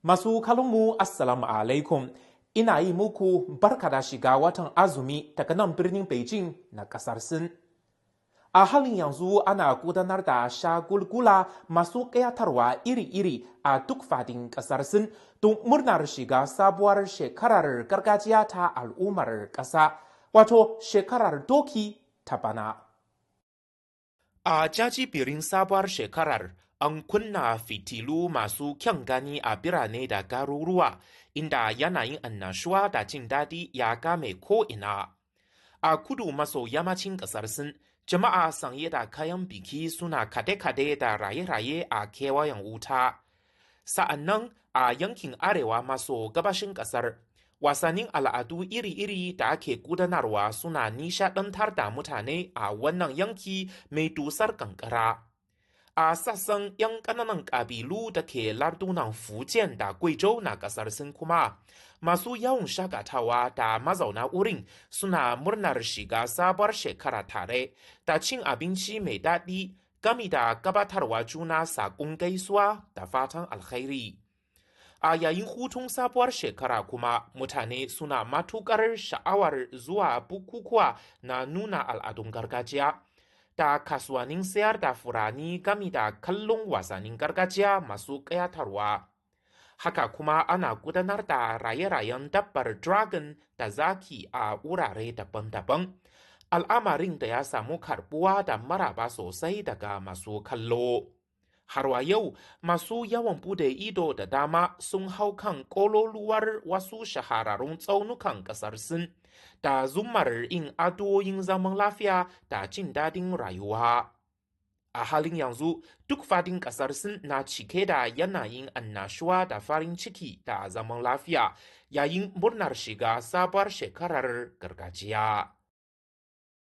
Masu kalonmu Assalamu alaikum, ina yi muku barka da shiga watan azumi daga nan birnin Beijing na ƙasar Sin. A halin yanzu ana gudanar da shagulgula masu ƙayatarwa iri-iri a duk fadin ƙasar Sin don murnar shiga sabuwar shekarar gargajiya ta al'ummar ƙasa, wato shekarar doki ta bana. A jajibirin sabuwar shekarar, an kunna fitilu masu kyan gani a birane da garuruwa, inda yanayin annashuwa da jin daɗi ya game ko'ina. A kudu maso yammacin ƙasar Sin, jama'a sanye da kayan biki suna kade-kade da raye-raye a kewayen wuta. Sa'annan a yankin arewa maso gabashin ƙasar, wasannin al'adu iri-iri da ake gudanarwa suna nishaɗantar da mutane a wannan yanki mai dusar kankara. A sassan 'yan ƙananan ƙabilu da ke lardunan Fujian da Guizhou na ƙasar Sin kuma, masu yawon shakatawa da mazauna wurin suna murnar shiga sabuwar shekara tare da cin abinci mai daɗi gami da gabatarwa juna saƙon gaisuwa da fatan alkhairi. A yayin hutun sabuwar shekara kuma, mutane suna matuƙar sha'awar zuwa bukukuwa na nuna al'adun gargajiya da kasuwannin sayar da furanni gami da kallon wasannin gargajiya masu ƙayatarwa. Haka kuma ana gudanar da raye-rayen dabbar dragon da zaki a wurare daban-daban, al'amarin da ya samu karbuwa da maraba sosai daga masu kallo. Har wa yau, masu yawon bude ido da dama sun hau kan ƙololuwar wasu shahararrun tsaunukan ƙasar Sin da zumar yin addu'o'in zaman lafiya da jin daɗin rayuwa. A halin yanzu, duk fadin ƙasar Sin na cike da yanayin annashuwa da farin ciki da zaman lafiya yayin murnar shiga sabuwar shekarar gargajiya.